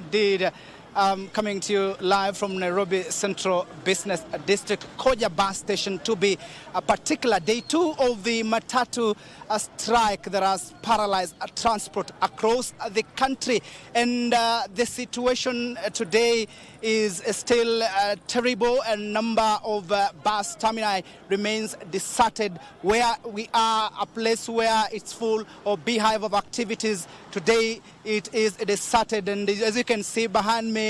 indeed. Coming to you live from Nairobi Central Business District, Koja bus station, to be a particular day 2 of the Matatu strike that has paralyzed transport across the country. And the situation today is still terrible. A number of bus termini remains deserted. Where we are, a place where it's full of beehive of activities, today it is deserted. And as you can see behind me,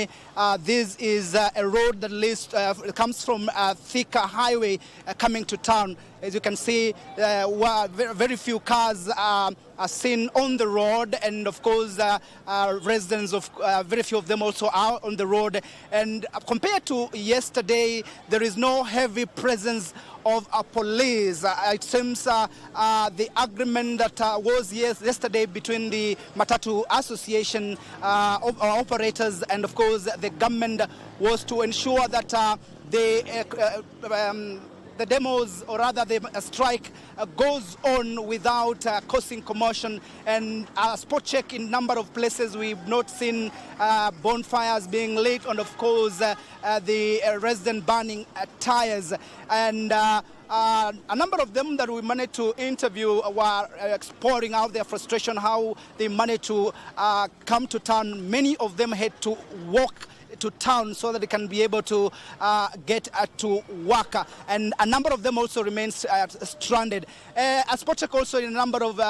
this is a road that comes from Thika Highway coming to town. As you can see, very few cars are seen on the road, and of course residents of very few of them also are on the road. And compared to yesterday, there is no heavy presence of police. It seems the agreement that was yesterday between the Matatu Association operators and of course the government was to ensure that the demos, or rather the strike, goes on without causing commotion. And a spot check in number of places, we've not seen bonfires being lit, and of course the resident burning tires. And a number of them that we managed to interview were pouring out their frustration, how they managed to come to town. Many of them had to walk to town so that they can be able to get to work, and a number of them also remains stranded. A spot check also in a number of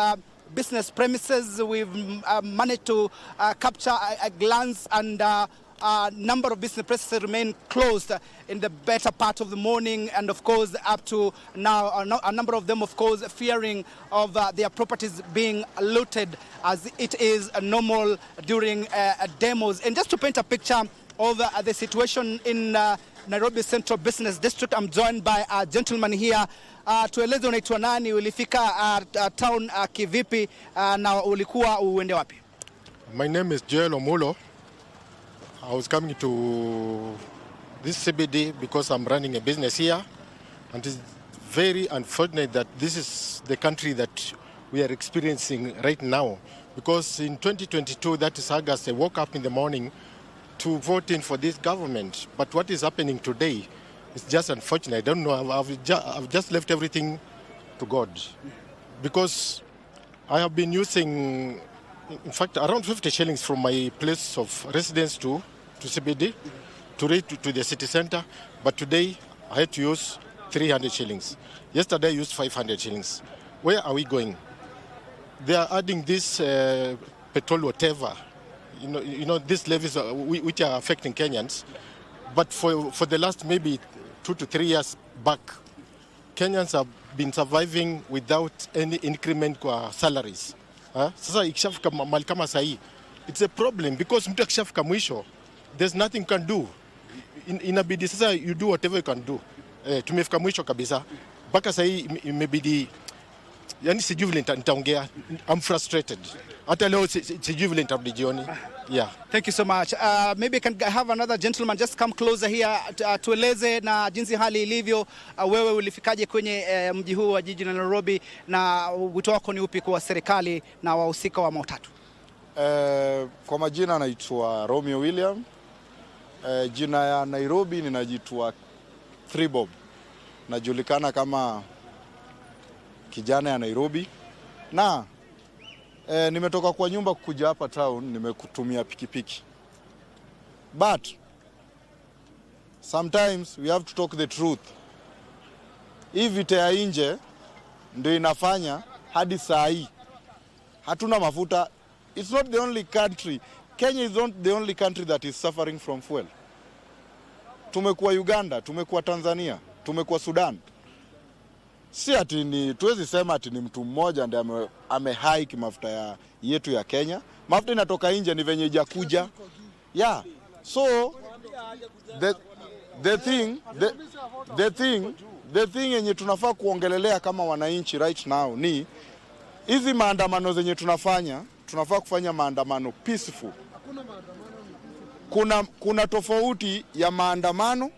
business premises. We've managed to capture a glance, and a number of business premises remain closed in the better part of the morning, and of course up to now a number of them of course fearing of their properties being looted, as it is normal during demos. And just to paint a picture of the situation in Nairobi Central Business District, I'm joined by a gentleman here. Tueleze unaitwa nani, ulifika town kivipi, na ulikuwa uende wapi? My name is Joel Omulo. I was coming to this CBD because I'm running a business here, and it's very unfortunate that this is the country that we are experiencing right now, because in 2022, that is August, I woke up in the morning to vote in for this government. But what is happening today is just unfortunate. I don't know, I've just left everything to God, because I have been using, in fact, around 50 shillings from my place of residence to CBD, to the city center. But today I had to use 300 shillings. Yesterday I used 500 shillings. Where are we going? They are adding this petrol whatever. You know these levies which are affecting Kenyans, but for the last maybe 2 to 3 years back, Kenyans have been surviving without any increment kwa salaries. Sasa ikishafika mali kama sahi, it's a problem, because mtu akishafika mwisho, there's nothing you can do. Inabidi sasa you do whatever you can do. Tumefika mwisho kabisa. Mpaka sahi imebidi, yani sijui vile nitaongea. I'm frustrated. Hata leo sijui vile nitarudi jioni. Yeah. Thank you so much. Maybe I can have another gentleman just come closer here. Tueleze na jinsi hali ilivyo. Wewe ulifikaje kwenye mji huu wa jiji la Nairobi, na wito wako ni upi kwa serikali na wahusika wa matatu? Kwa majina naitwa Romeo William. Jina ya Nairobi ninajitwa 3 Bob. Najulikana kama kijana ya Nairobi, na nimetoka kwa nyumba kuja hapa town, nimekutumia pikipiki. But sometimes we have to talk the truth. Hii vita ya nje ndio inafanya hadi saa hii hatuna mafuta. It's not the only country. Kenya is not the only country that is suffering from fuel. Tumekuwa Uganda, tumekuwa Tanzania, tumekuwa Sudan. Si ati ni tuwezi sema ati ni mtu mmoja ndiye amehike mafuta yetu ya Kenya. Mafuta inatoka nje, ni venye ijakuja. Yeah. So the thing yenye tunafaa kuongelelea kama wananchi right now ni hizi maandamano zenye tunafanya, tunafaa kufanya maandamano peaceful. Kuna tofauti ya maandamano,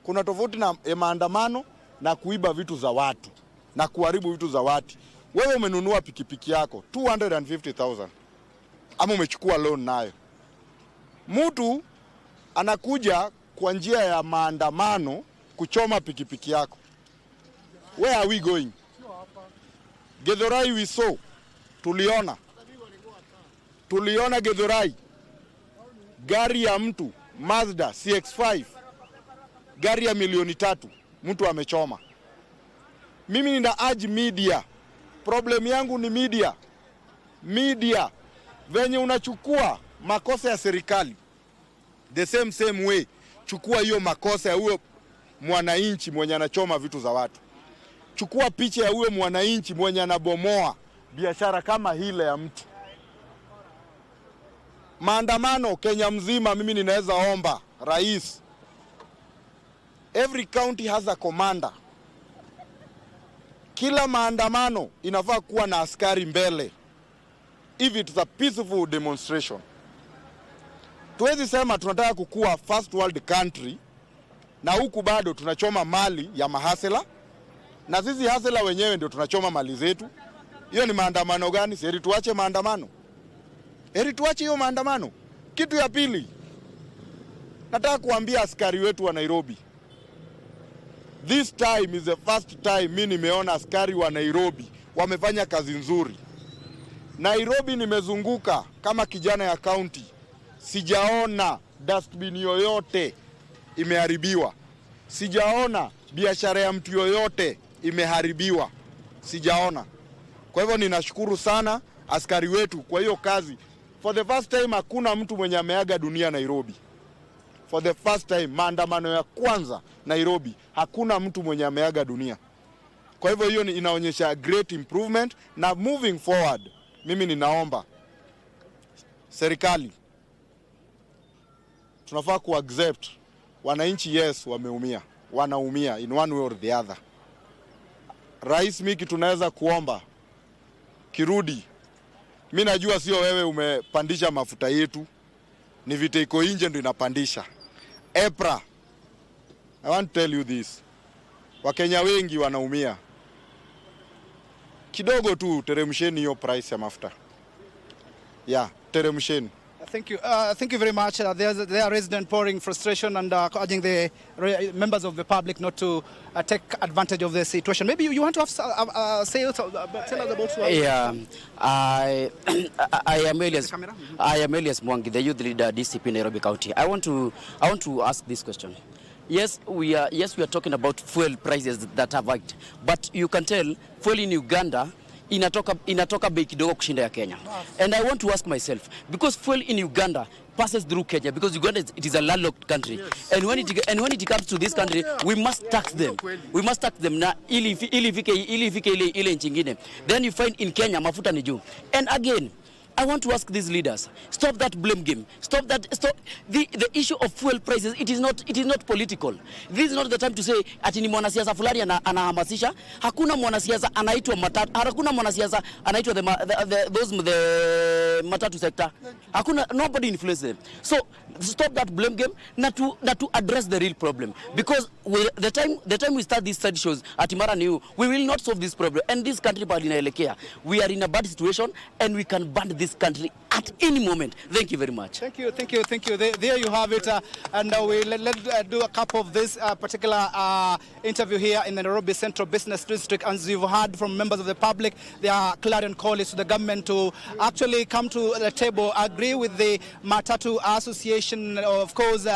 kuna tofauti ya maandamano na kuiba vitu za watu na kuharibu vitu za watu. Wewe umenunua pikipiki yako 250,000 ama umechukua loan nayo, Mtu anakuja kwa njia ya maandamano kuchoma pikipiki yako. Where are we going? Githurai we saw. Tuliona Githurai. Gari ya mtu Mazda CX-5. Gari ya milioni 3 mtu amechoma. Mimi nina urge media. Problem yangu ni media. Media venye unachukua makosa ya serikali the same way, chukua hiyo makosa ya huyo mwananchi mwenye anachoma vitu za watu. Chukua picha ya huyo mwananchi mwenye anabomoa biashara kama hile ya mtu. Maandamano Kenya mzima, mimi ninaweza omba rais, every county has a commander. Kila maandamano inafaa kuwa na askari mbele if it's a peaceful demonstration. Tuwezi sema tunataka kukua first world country na huku bado tunachoma mali ya mahasela, na sisi hasela wenyewe ndio tunachoma mali zetu. Hiyo ni maandamano gani? Heri tuache maandamano. Heri tuache hiyo maandamano. Kitu ya pili, nataka kuambia askari wetu wa Nairobi, this time is the first time mimi nimeona askari wa Nairobi wamefanya kazi nzuri. Nairobi nimezunguka kama kijana ya county, sijaona dustbin yoyote imeharibiwa. Sijaona biashara ya mtu yoyote imeharibiwa. Sijaona. Kwa hivyo ninashukuru sana askari wetu kwa hiyo kazi. For the first time hakuna mtu mwenye ameaga dunia Nairobi. For the first time, maandamano ya kwanza Nairobi, hakuna mtu mwenye ameaga dunia. Kwa hivyo hiyo inaonyesha great improvement, na moving forward mimi ninaomba serikali tunafaa accept wananchi, yes, wameumia, wanaumia in one way or the other. Rais, miki tunaweza kuomba kirudi, mimi najua sio wewe umepandisha mafuta yetu, ni vita iko nje ndio inapandisha. EPRA, I want to tell you this, Wakenya wengi wanaumia. Kidogo tu teremsheni hiyo price ya mafuta. Yeah, teremsheni. Thank you very much. There are residents pouring frustration and urging the members of the public not to take advantage of the situation. Maybe you want to have tell us about. Yeah, I am Elias Mwangi, the youth leader DCP Nairobi County. I want to ask this question. Yes, we are talking about fuel prices that have hiked, but you can tell fuel in Uganda inatoka bei kidogo kushinda ya Kenya. And I want to ask myself, because fuel in Uganda passes through Kenya, because Uganda it is a landlocked country, and when it comes to this country, we must tax them. We must tax them na ili ifike ile nchi nyingine. Then you find in Kenya mafuta ni juu. And again, I want to ask these leaders, stop that blame game. Stop the issue of fuel prices. It is not political. This is not the time to say ati ni mwanasiasa fulani anahamasisha. Hakuna mwanasiasa anaitwa Matatu. Hakuna mwanasiasa anaitwa the Matatu sector. Hakuna, nobody influences them. So stop that blame game na to address the real problem, because the time we start these study shows at Imara New, we will not solve this problem, and this country we are in a bad situation and we can ban this country at any moment. Thank you very much. Thank you. There you have it, and let's do a cap of this particular interview here in the Nairobi Central Business District. As you've heard from members of the public, their clarion call is to the government to actually come to the table, agree with the Matatu Association, of course,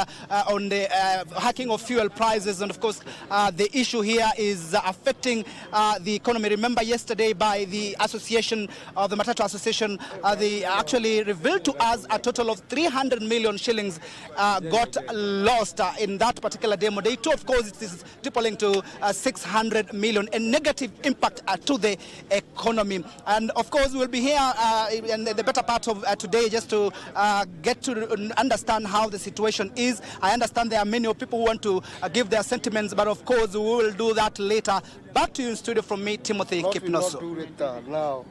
on the hacking of fuel prices, and of course the issue here is affecting the economy. Remember yesterday by the association, the Matatu Association, they actually revealed to us a total of 300 million shillings got lost in that particular demo day. Of course, it is tripling to 600 million, a negative impact to the economy. And of course, we'll be here in the better part of today just to get to understand how the situation is. I understand there are many people who want to give their sentiments, but of course, we will do that later. Back to you in studio from me, Timothy Kipnoso. Now.